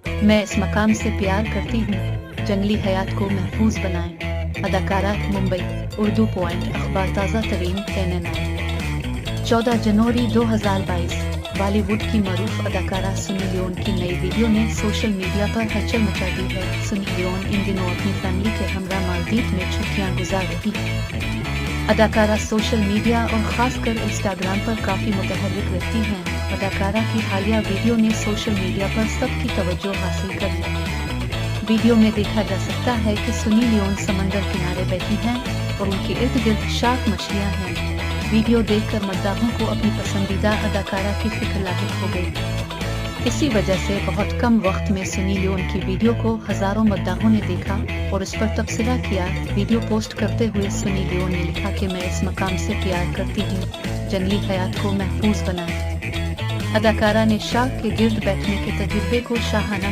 मैं इस मकाम से प्यार करती हूँ, जंगली हयात को महफूज बनाएं। अदाकारा मुंबई, उर्दू पॉइंट अखबार ताज़ा तरीन CNN। 14 जनवरी 2022। बॉलीवुड की मरूफ अदाकारा सुनी लियोन की नई वीडियो ने सोशल मीडिया पर हलचल मचा दी है। सुनी लियोन इन दिनों अपनी फैमिली के हमरा मालदीव में छुट्टियां गुजार रही है। अदाकारा सोशल मीडिया और खासकर इंस्टाग्राम पर काफी मुतहर्रिक रहती हैं। अदाकारा की हालिया वीडियो ने सोशल मीडिया पर सबकी तवज्जो हासिल कर ली। वीडियो में देखा जा सकता है कि सुनी लियोन समंदर किनारे बैठी हैं और उनके इर्द गिर्द शार्क मछलियां हैं। वीडियो देखकर मद्दाहों को अपनी पसंदीदा अदाकारा की फिक्र लाहिक हो गई। इसी वजह से बहुत कम वक्त में सुनी लियोन की वीडियो को हजारों मद्दाहों ने देखा और इस पर तबसरा किया। वीडियो पोस्ट करते हुए सुनी लियोन ने लिखा कि मैं इस मकाम से प्यार करती हूँ, जंगली हयात को महफूज बनाएं। अदाकारा ने शार्क के गिर्द बैठने के तजुर्बे को शाहाना